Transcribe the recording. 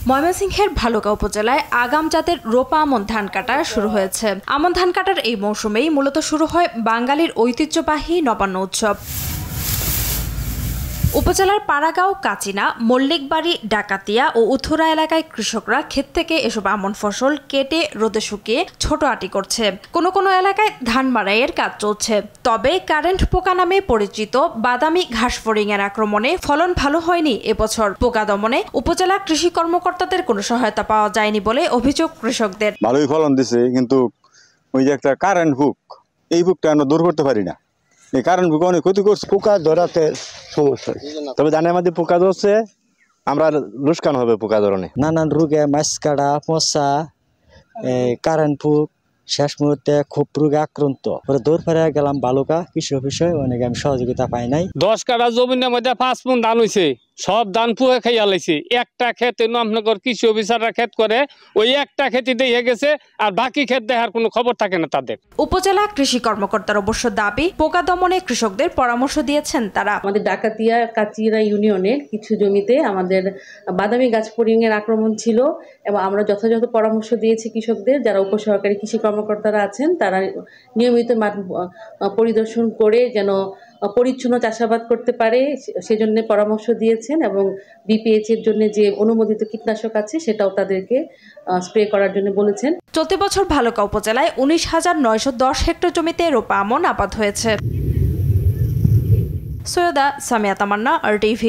ময়মনসিংহের ভালুকা উপজেলায় আগাম জাতের রোপা আমন ধান কাটা শুরু হয়েছে। আমন ধান কাটার এই মৌসুমেই মূলত শুরু হয় বাঙালির ঐতিহ্যবাহী নবান্ন উৎসব। উপজেলার পাড়াগাঁও, কাচিনা, মল্লিকবাড়ি, ডাকাতিয়া ও উথুরা এলাকায় কৃষকরা ক্ষেত থেকে এসব আমন ফসল কেটে রোদে শুকিয়ে ছোট আটি করছে। কোনো কোনো এলাকায় ধান মাড়াইয়ের কাজ চলছে। তবে কারেন্ট পোকা নামে পরিচিত বাদামি ঘাসফড়িংয়ের আক্রমণে ফলন ভালো হয়নি এবছর। পোকা দমনে উপজেলা কৃষি কর্মকর্তাদের কোনো সহায়তা পাওয়া যায়নি বলে অভিযোগ কৃষকদের। ভালোই ফলন দিছে, কিন্তু ওই যে একটা কারেন্ট বুক, এই বুকটা আমরা দূর করতে পারি না। এই কারেন্ট বুক অনেক ক্ষতি করছে, পোকা ধরাতে সমস্যা। তবে ধানের মধ্যে পোকা ধরছে, আমরা লোকসান হবে পোকা ধরনে। নানান রোগে মাছ কাটা, পচা, কারেন্ট ফুক, শেষ মুহূর্তে খুব রোগে আক্রান্ত। দৌড় ফেরে গেলাম ভালুকা কৃষি অফিসে, অনেক আমি সহযোগিতা পাই নাই। 10 কাঠা জমিনের মধ্যে 5 মণ ধান হয়েছে, সব ধান পুয়ে খাইয়া লাইছে। একটা ক্ষেত আপনার কৃষি অফিসাররা ক্ষেত করে, ওই একটা ক্ষেতই দিয়ে গেছে, আর বাকি ক্ষেত দেখার কোনো খবর থাকে না তাদের। উপজেলা কৃষি কর্মকর্তার অবশ্য দাবি, পোকা দমনে কৃষকদের পরামর্শ দিয়েছেন তারা। আমাদের ডাকাতিয়া কাচিরা ইউনিয়নের কিছু জমিতে আমাদের বাদামি গাছ ফড়িংয়ের আক্রমণ ছিল এবং আমরা যথাযথ পরামর্শ দিয়েছি কৃষকদের। যারা উপসহকারী কৃষি কর্মকর্তারা আছেন তারা নিয়মিত মাঠ পরিদর্শন করে যেন পরিচ্ছন্ন চাষাবাদ করতে পারে সেজন্য পরামর্শ দিয়েছেন এবং বিপিএইচ এর জন্য যে অনুমোদিত কীটনাশক আছে সেটাও তাদেরকে স্প্রে করার জন্য বলেছেন। চলতি বছর ভালুকা উপজেলায় 19,910 হেক্টর জমিতে রোপা আমন আবাদ হয়েছে। সৈয়দা সামিয়া তামান্না, RTV।